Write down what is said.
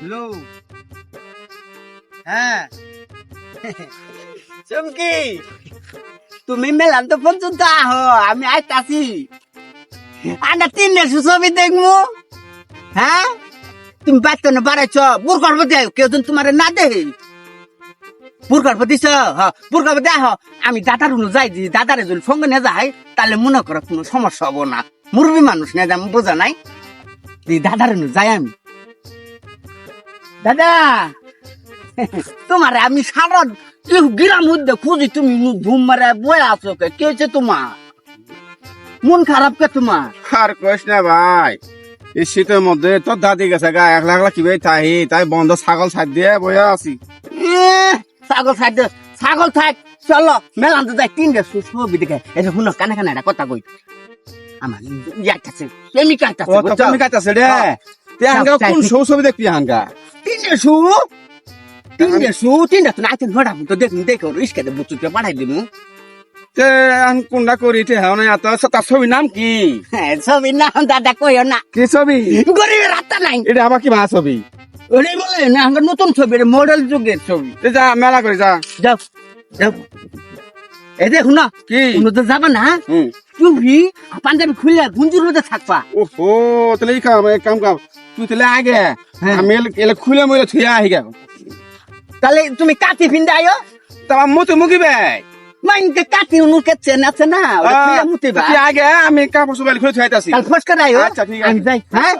Hello, হ্যাঁ চুমকি, তুমি মেলান তো পর্যন্ত আহো, আমি আইতাছি। আন্ডা তিনটে ছবি দেখবো। হ্যাঁ, তুমি বাচ্চা না বাড়াইছ, বুরকার প্রতি কেউ যেন তোমার না দেহে। বুরকার প্রতি বুরকার প্রতি আহ, আমি দাদার উনো যাই দি, দাদারে যদি সঙ্গে নিয়ে যাই তাহলে মনে করো কোনো সমস্যা হবো না। মুরবি মানুষ নিয়ে যাবো, বোঝা নাই? দাদার উনো যাই আমি। দাদা, তোমার আমি সারা গ্রাম মধ্যে খুঁজি, তুমি ঘুম মারে বয়ে আছো কে? কে হচ্ছে তোমার? মন খারাপ কে তোমার? আর কইস না ভাই, এই শীতের মধ্যে তোর দাদি গেছে গা, একলা একলা কিভাবে তাই বন্ধ ছাগল ছাড় দিয়ে বইয়া আছি। ছাগল থাক, ছাগল থাক, চলো মেলান তো যাই। তিনটে ছবি দেখে এটা শুনো, কানে কানে একটা কথা কই। আমার ইয়াটাছে প্রেমিকা ও তো তুমি কাটাছে রে, তে হাঙ্গা কোন ছবি দেখবি হাঙ্গা? তিনটে তিনটা তো নাচেন ঘোড়া তো দেখুন, দেখো রিস্কাতে বুচুতে পাঠাই দিমু। তে আমি কোনটা করি তে হ্যাঁ না তার ছবির নাম কি? হ্যাঁ, ছবির নাম দাদা কইও না, কি ছবি? গরিবের রাস্তা নাই। এটা আবার কি ভাষা ছবি? ওটাই বলে না, আমার নতুন ছবি, মডেল যুগের ছবি। তে যা মেলা করে যা। যাও যাও, এই দেখুন না কি? তো যাবা না, হুম। তুমি পাঞ্জাবি খুলে গুঞ্জুর মধ্যে থাকবা। ওহো, তাহলে এই কাম তুই তাহলে আগে হ্যাঁ। আমি এলে খুলে মইলে থুয়া আহি গেল। তাহলে তুমি কাটি ফিন্দা আয়ো, তোমার মতো মুগি ভাই মাইনকে কাটি উনুকে চেন আছে না, ওটা খুলে মুতিবা। আগে আমি কাপড় চোপড় খুলে থুয়াইতাছি। কাল ফসকা আয়ো, আচ্ছা, ঠিক আছে। আমি যাই। হ্যাঁ।